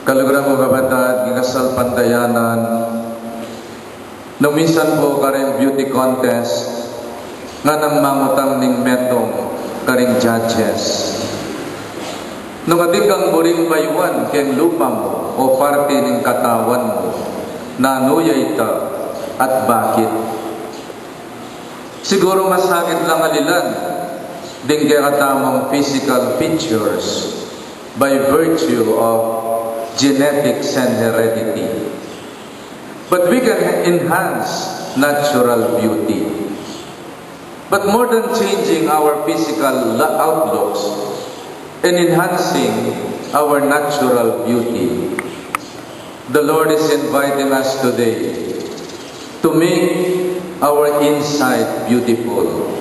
Kaluguran mo kabatad, ginasal pandayanan, nung minsan po karing beauty contest, nga nang mangutang ning metong karing judges. Nung atikang buring baywan ken lupa mo o parte ning katawan mo, nanuyay ta at bakit? Siguro masakit lang alilan ding katamang physical features by virtue of genetics and heredity. But we can enhance natural beauty. But more than changing our physical outlooks and enhancing our natural beauty, the Lord is inviting us today to make our inside beautiful,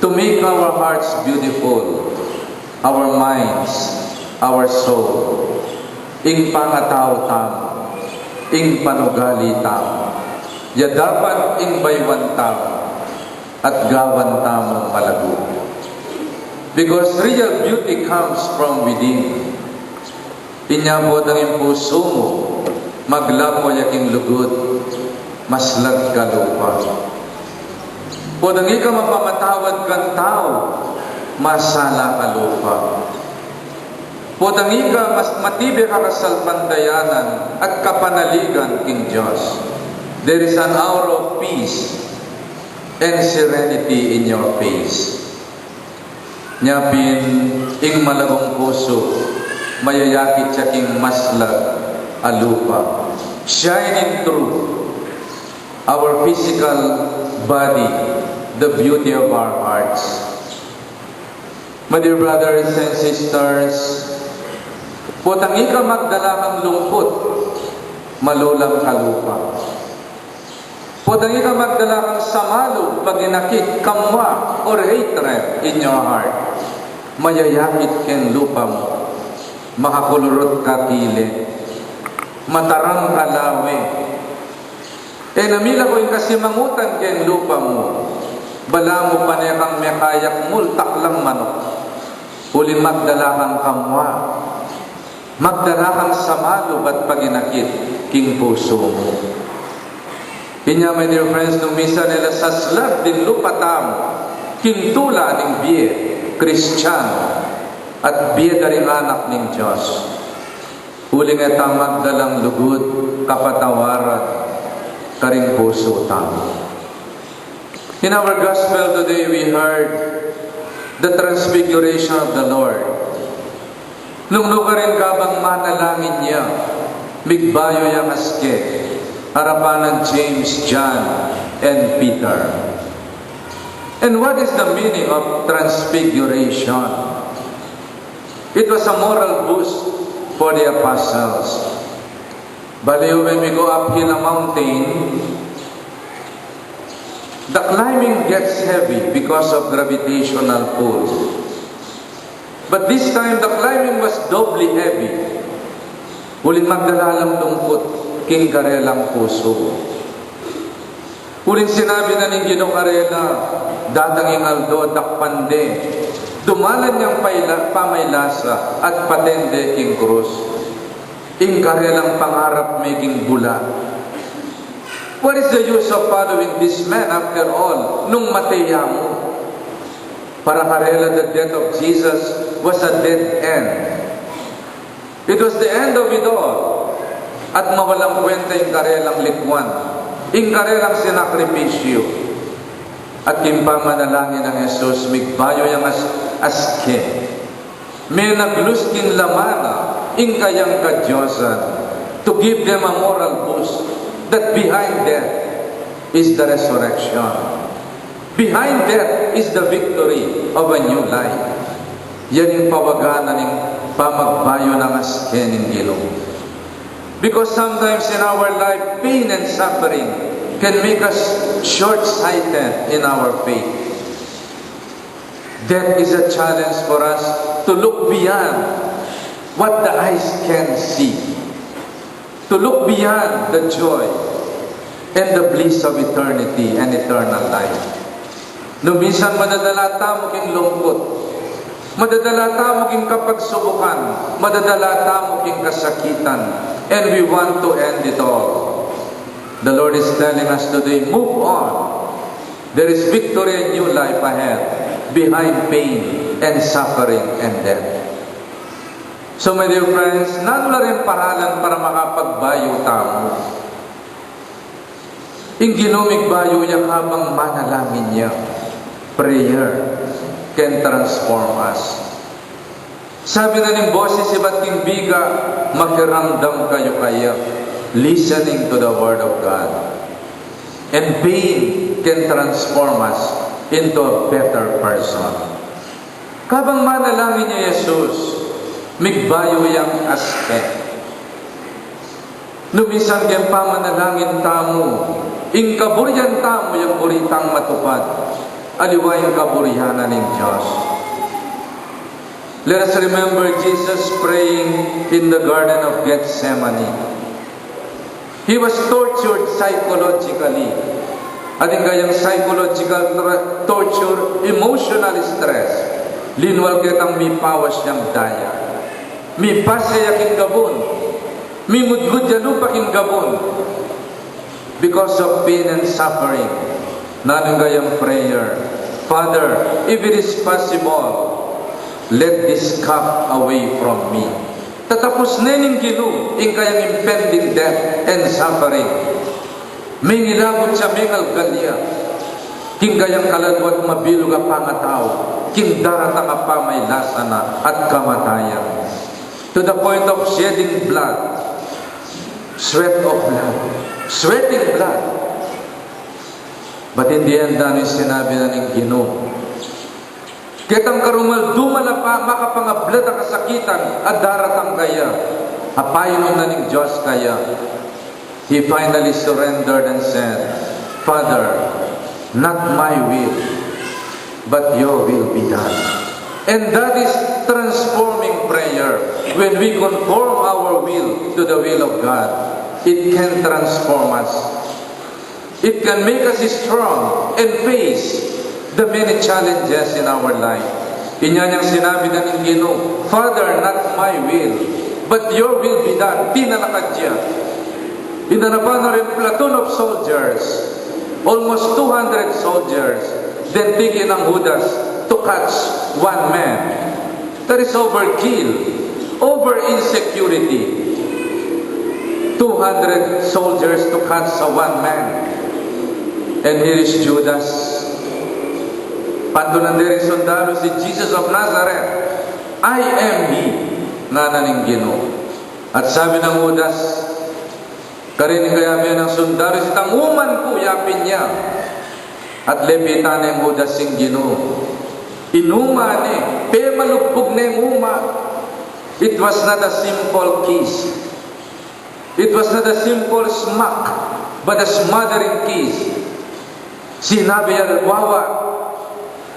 to make our hearts beautiful, our minds, our soul, ing pangatao tamo, ing panugali tamo, ya dapat ing baywan tamo, at gawan tamo malago. Because real beauty comes from within. Inyabot ang puso mo, maglapo yaking lugod, maslag ka lupa. Podang ika mapamatawad kang tao, masala ka lupa. Podang ika mas matibay ka kasalpandayanan at kapanaligan king Diyos. There is an aura of peace and serenity in your face. Nyapin ing malagong puso, mayayakit siya king maslag alupa. Shining through our physical body, the beauty of our hearts. My dear brothers and sisters, putang ika magdala kang lungkot, malulang kalupa. Putang ika magdala kang samalo, paginakit, kamwa, or hatred in your heart. Mayayakit ken lupa mo, makakulurot ka kile, matarang kalawe. Namila ko yung kasimangutan ken lupa mo, bala mo panekang mekayak multak lang manok. Uli magdala kang kamwa, magdala kang samalo ba't paginakit king puso mo. Inya, my dear friends, nung misa nila sa slag din lupatam, kintula ning biye, Kristiyano, at biye daring anak ning Diyos. Huling etang magdalang lugod, kapatawaran, karing puso tamo. In our gospel today, we heard the transfiguration of the Lord. Nung lugarin kabang manalangin niya, migbayo yang aske, harapan ng James, John, and Peter. And what is the meaning of transfiguration? It was a moral boost for the apostles. Baliw, when we go uphill a mountain, the climbing gets heavy because of gravitational pull. But this time, the climbing was doubly heavy. Huling magdalalang lungkot, king karelang puso. Huling sinabi na ni Gino Karela, datanging aldo dakpande, dumalan niyang pamaylasa at patende king krus. Ing karelang pangarap making bula. What is the use of following this man after all, nung mateya mo? Para karela, the death of Jesus was a dead end. It was the end of it all. At mawalang kwenta yung karelang likwan, yung karelang sinakripisyo. At yung pamanalangin ng Jesus, migbayo yung aske. May naglusking lamana, yung kayang kadyosan, to give them a moral boost, that behind death is the resurrection. Behind death is the victory of a new life. Yan yung pawaganan ng pamagbayo ng aske ng ilong. Because sometimes in our life, pain and suffering can make us short-sighted in our faith. Death is a challenge for us to look beyond what the eyes can see. To look beyond the joy and the bliss of eternity and eternal life. Nung minsan madadala tamo king lungkot, Madadala tamo king kapagsubukan, madadala tamo king kasakitan, and we want to end it all. The Lord is telling us today, move on. There is victory and new life ahead, behind pain and suffering and death. So my dear friends, nanula rin paralan para makapagbayo tamo. Inginumig bayo yang habang manalangin niya. Prayer can transform us. Sabi na ng boses iba't king biga, makiramdam kayo kaya, listening to the Word of God. And pain can transform us into a better person. Kabang manalangin niya Jesus, migbayo yang aspect. Numisan kayang pamanalangin tamo, ing kaburyan tamo yung buritang matupad, aliway ang kaburyanan ng Diyos. Let us remember Jesus praying in the Garden of Gethsemane. He was tortured psychologically. Ating kayang psychological torture, emotional stress. Linwal kitang mi pawas niyang daya. Mi pasaya king gabon. Mi mudgud lupa king gabon. Because of pain and suffering. Naning kayang prayer. Father, if it is possible, let this cup away from me. Tatapos nening gilu, ing kayang impending death and suffering. May nilabot siya mengal galya. King kayang kaladwat mabilog ang pangataw. King darata ka pa may lasa na at kamatayan. To the point of shedding blood. Sweat of blood. Sweating blood. But in the end, ano yung sinabi na ng Ginoo? Kitang karumal dumala pa, makapangablat ang kasakitan at daratang kaya. Apayon na ng Diyos kaya. He finally surrendered and said, Father, not my will, but your will be done. And that is transforming prayer. When we conform our will to the will of God, it can transform us. It can make us strong and face the many challenges in our life. Inyanyang sinabi na ng Ginoo, Father, not my will, but your will be done. Tinalakad siya. Inanapan na rin platoon of soldiers, almost 200 soldiers, then tigil ng Judas to catch one man. That is overkill, over insecurity. 200 soldiers to catch one man. And here is Judas. Pantunan diri sundalo si Jesus of Nazareth. I am He, nga naning Ginoo. At sabi ng Judas, karinig kaya ng sundalo, si tanguman ko, yapin niya. At lepitan ng Judas sing Ginoo. Inuma ni, pe malugpog na yung uma. It was not a simple kiss. It was not a simple smack, but a smothering kiss. Sinabi ya wawa.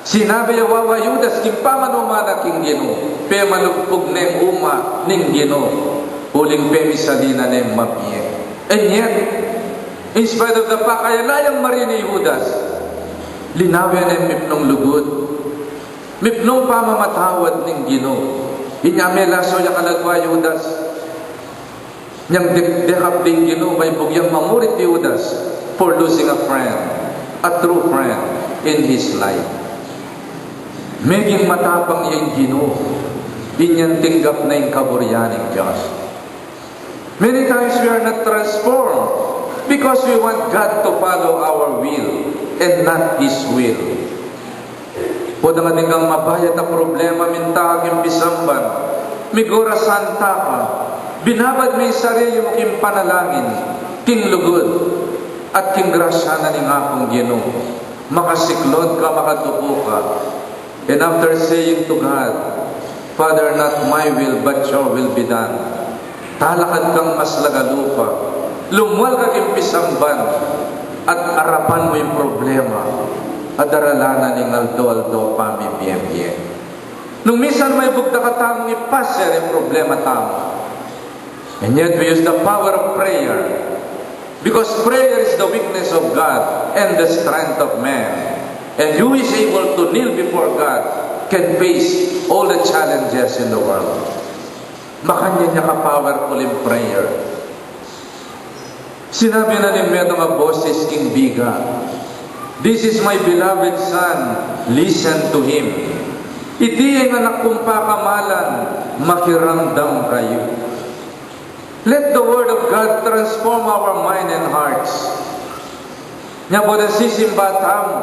Sinabi ya wawa Judas, kimpamanumana king Ginoo. Pe malugpog na yung uma ning Ginoo. Huling pe misalina na yung mapye. And yet, in spite of the fact, kaya layang marini Judas, linawin na yung mipnong lugod. Mipnong pamamatawad ning Ginoo. Inyame laso ya kalagwa Judas. Niyang dekap ding Ginoo, may bugyang mamurit Judas for losing a friend, a true friend in his life. Meging matapang yung Ginoo. Inyang tinggap na yung kaburyaning Diyos. Many times we are not transformed because we want God to follow our will and not His will. Pwede nga din kang mabayat ang problema minta aking bisamban. Migora santa ka. Binabad mo yung sarili mo king panalangin, king lugod, at king grasya na ning akong Ginoo. Makasiklod ka, makatupo ka. And after saying to God, Father, not my will, but your will be done. Talakad kang mas lagalupa. Lumuwal ka kimpisamban at arapan mo yung problema at daralanan ng aldo-aldo pamibiyemye. Nung minsan may bugda ka tamang ipasya yung problema tamo. And yet we use the power of prayer because prayer is the weakness of God and the strength of man. And who is able to kneel before God can face all the challenges in the world. Makanya niya ka-powerful in prayer. Sinabi na ni Medong nga boses king biga, "This is my beloved son, listen to him. Iti ang anak kong pakamalan, makiramdam kayo." Let the word of God transform our mind and hearts. Nya po na sisimba tamo,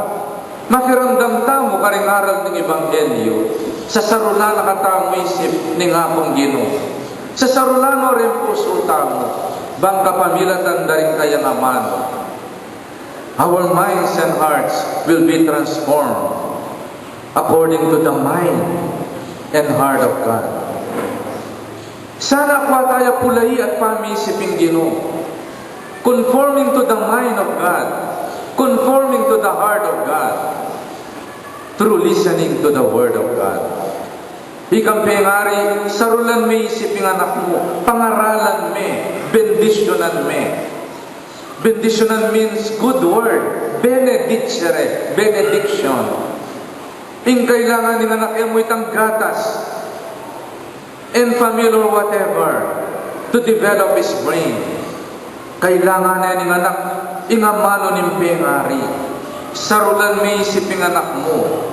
makiramdam tamo karing aral ng Ebanghelyo, sa sarula nakatamo isip ni nga kong Ginoo. Sa sarulano rin puso tamo, bang kapamilatan da rin kaya naman. Our minds and hearts will be transformed according to the mind and heart of God. Sana kwa tayo pulay at pamisiping Ginoo, conforming to the mind of God, conforming to the heart of God, through listening to the Word of God. Ikang pengari, sarulan me isiping anak mo, pangaralan me, bendisyonan me. Bendisyonan means good word, benedicere, benediction. Ing kailangan ng anak mo itang gatas, and family or whatever, to develop his brain. Kailangan na ng anak, ingamano ng pengari, sarulan me isiping anak mo.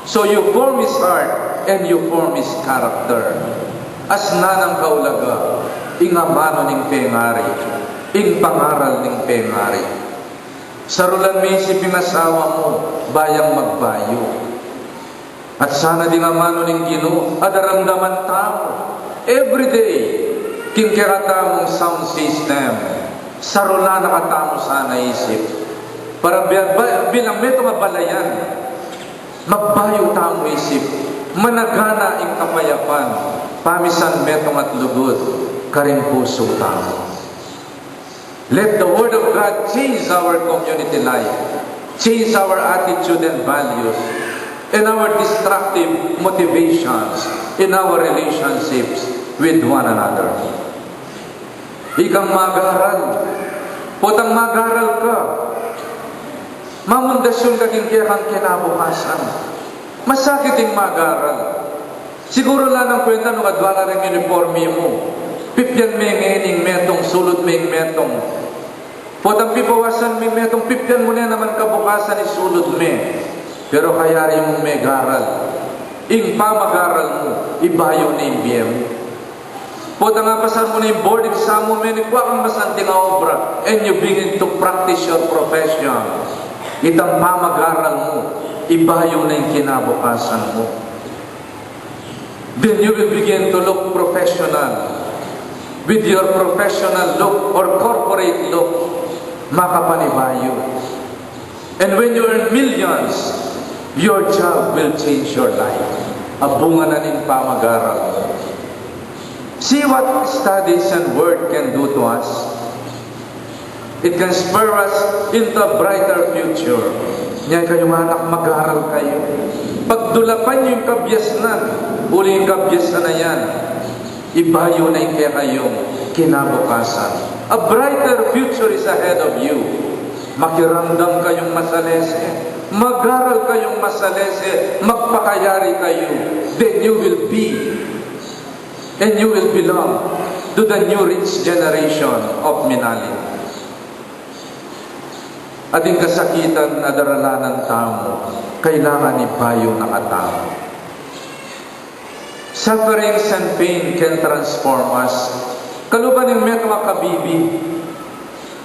So you form his heart, and you form his character. As nanang kaulaga, ingamano ng pengari, ing pangaral ng pengari. Sarulan me isiping asawa mo, bayang magbayo. At sana din amano ng Ginoo, adaramdaman tamo, everyday, king kiratamong sound system, sarula nakatamo sana isip, para bilang meto mabalayan, magbayo tamo isip, managana ing kapayapan, pamisan metong at lugod, karing puso tamo. Let the Word of God change our community life, change our attitude and values, and our destructive motivations in our relationships with one another. Ikang mag-aral, putang mag-aral ka, mamundasyon ka kang kinabukasan. Masakit yung mag-aral. Siguro lang ang kwenta nung adwala ng uniforme mo. Pipyan may ngening metong, sulod may metong. Putang pipawasan may metong, pipyan mo na naman kabukasan isulod may. Pero kaya rin mong may garal. Ing pa mag-aral mo, ibayo na yung BM. Puta nga pasan mo na yung board exam mo, may nagwa kang masanting obra, and you begin to practice your profession. Itang pa mag-aral mo, ibayo na yung kinabukasan mo. Then you will begin to look professional. With your professional look or corporate look, makapanibayo. And when you earn millions, your job will change your life. Abunga na nin pa mag-aral. See what studies and word can do to us. It can spur us into a brighter future. Ngayon kayo mga anak, mag-aral kayo. Pagdulapan yung kabyasnan, uli yung kabyasnan na yan, ibayo na yung kaya kayong kinabukasan. A brighter future is ahead of you. Makiramdam kayong masalese, mag-aral kayong masalese, magpakayari kayo, then you will be, and you will belong to the new rich generation of Minalin. Ading kasakitan na daralanan tamo, kailangan ibayo na katamo. Sufferings and pain can transform us. Kaluban ng meto kabibi,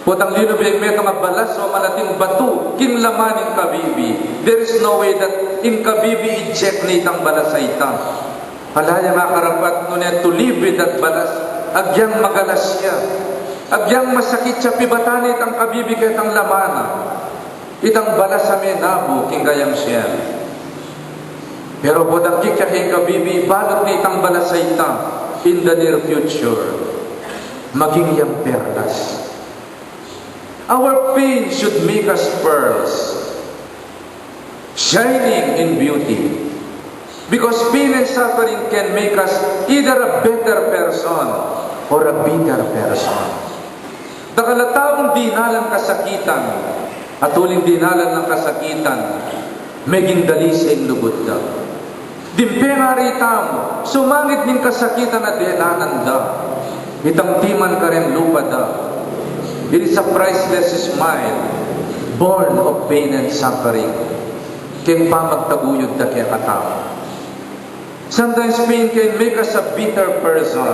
putang linubig meto nga balas o malating batu, king laman ng kabibi. There is no way that in kabibi eject na itang balas sa itang. Halaya nga karapat ngunit to live with that balas, agyang magalas siya. Agyang masakit siya pibatanit ang kabibi kitang lamana. Itang balas sa menabo king kayang siya. Pero putang kikya king kabibi, balot ni itang balas sa itang in the near future. Maging yang perlas. Our pain should make us pearls, shining in beauty. Because pain and suffering can make us either a better person or a bitter person. Dakalataong dinalang kasakitan at uling dinalan ng kasakitan, maging dalisay lugod ka. Dimpengari tamo, sumangit ning kasakitan na denanan da. Itang timan ka rin lupa da. It is a priceless smile, born of pain and suffering. King pa magtaguyod da kaya katao. Sometimes pain can make us a bitter person.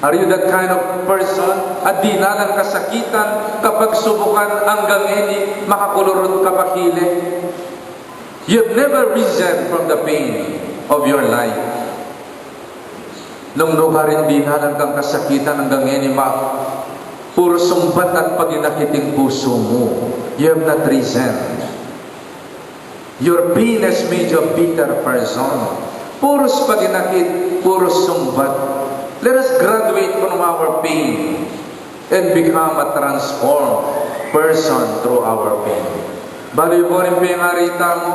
Are you that kind of person? At dinalang kasakitan kapag subukan hanggang ini makakulurot ka pakili? You've never risen from the pain of your life. Nung rin dinalang kang kasakitan hanggang ini puro sumbat at paginakiting puso mo. You have not risen. Your pain has made you a bitter person. Puros paginakit, puros sumbat. Let us graduate from our pain and become a transformed person through our pain. Bali ko rin pingarita mo,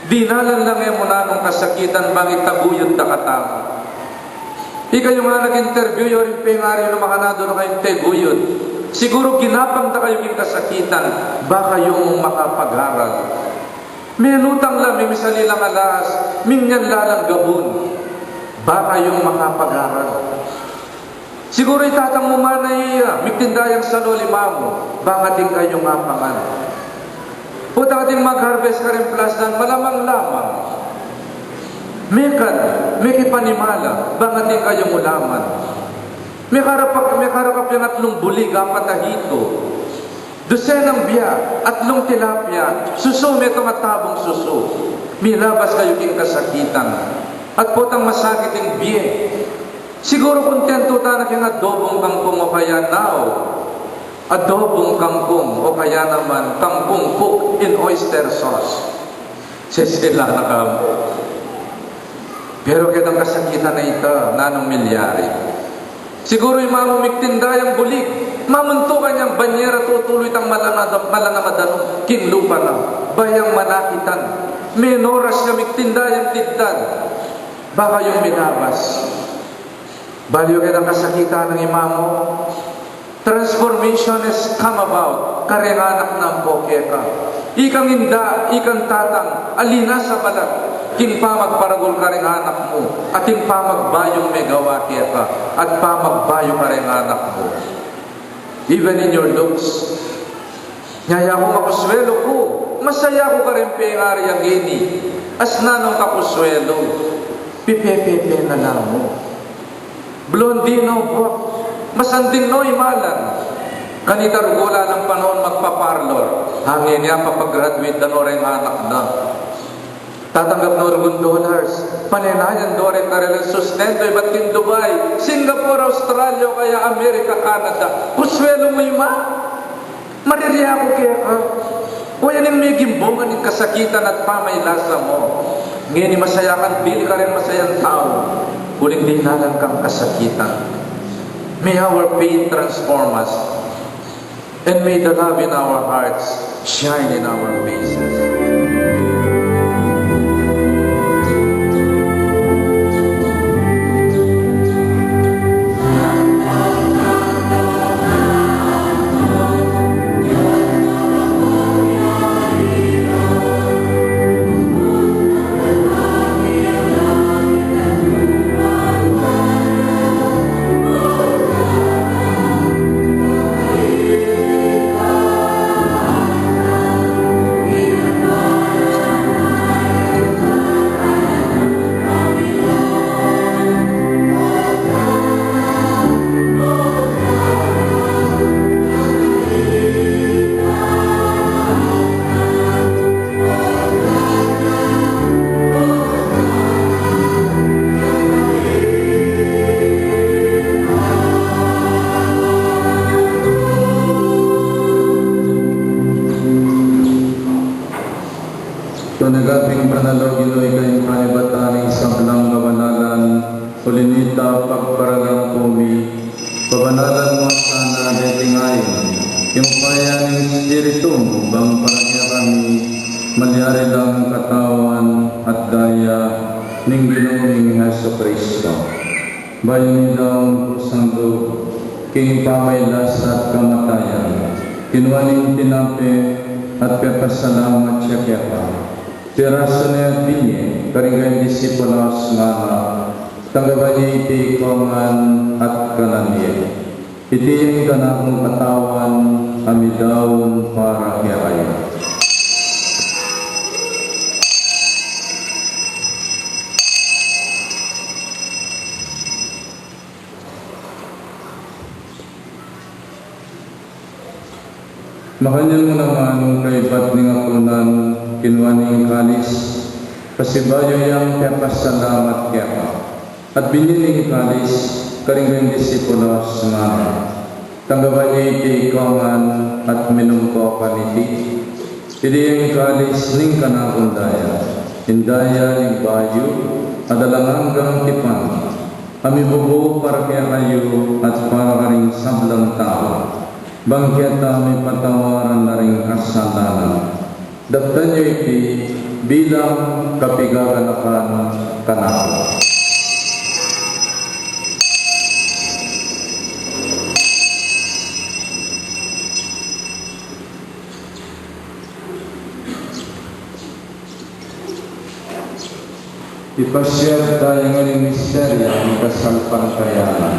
dinalan lang yung muna nung kasakitan bang itaguyod na katamo. Ika yung nga nag-interview yung rin pingari na makanado na kayong teguyod. Siguro ginapang na kayo yung kasakitan, baka yung makapag-aral. May nutang lang, may misalilang alas, minyan lalang gabun, baka yung makapag-aral. Siguro itatang mo man ay mitindayang sa lolima mo, baka din kayong mapangan. O dating mag-harvest ka rin plasdan, malamang-lamang. May kipanimala, baka din kayong ulaman. May karapap yung atlong bulig, apatahito. Dosenang biya, atlong tilapia, suso, may tumatabong suso. Milabas kayo king kasakitan. At potang masakit yung biye. Siguro kontento tayo yung adobong kangkong o kaya now. Adobong kangkong o kaya naman kangkong cooked in oyster sauce. Sisila na ka mo. Pero kitang kasakitan na ito, nanong milyari. Siguro yung mamumigtindayang bulig, mamuntukan niyang banyera tutuloy tang malanamadano, king lupa na, bayang manakitan. Menoras niya migtindayang tiddan, baka yung minabas. Baliw kitang kasakitan ng imamo. Transformation has come about. Karenganak ng pokeka. Ikang inda, ikang tatang, alina sa balat. King pa magparagol karenganak mo. At king pa magbayong megawa keka. At pa magbayong karenganak mo. Even in your looks. Nyaya ko kapuswelo ko. Masaya ko ka rin pengari ang gini. As nanong kapuswelo. Pipepepe na lang mo. Blondino po. Masanding no imalan. Kanita rugula ng panahon magpaparlor. Hangin niya papag-graduate na no rin anak na. Tatanggap no rin $1. Paninayan do rin karilang sustento. Iba't in Dubai, Singapore, Australia, o kaya Amerika, Canada. Kuswelo mo ima. Maririya ko kaya ka. O yan yung may gimbongan ng kasakitan at pamaylasa mo. Ngayon masaya kang dili ka rin masayang tao. Huling dinalan kang kasakitan. May our pain transform us. And may the love in our hearts shine in our faces. Nagating panalo Ginoy kayong panibataning sablang kabanalan, kulinita pagparagang pumi, pabanalan mo sana detingayon, yung payaning espiritu mo, bang paranya kami, malyari lang katawan at daya, ning Ginoong Heso Kristo. Bayon nilang kusangdo, king pamaylas at kamatayan, kinuwaning tinape at kapasalamat siya kaya pa. Tirasannya binye, karingan disipulos ngana, tanggabannya iti kongan at kananye. Iti yung kanakong katawan, amidawn para kaya. Makanyal mo naman kay ba't ni nga kunan kinuha kalis, kasi bayo yang kaya pasalamat kaya ka. At biniling kalis, karing disipulos nga tanggaban niya iti kongan at minumko paniti. Iti yung kalis ning kanakundaya, indaya ning bayo, adalangang tipan. Kami bubuo para kaya kayo at para karing sablang tao. Bangkit kami patawaran na rin kasalanan. Daptan niyo iti bilang kapigaganakan kanako. Ipasyat tayo ng misteryo ng kasalpangkayanan.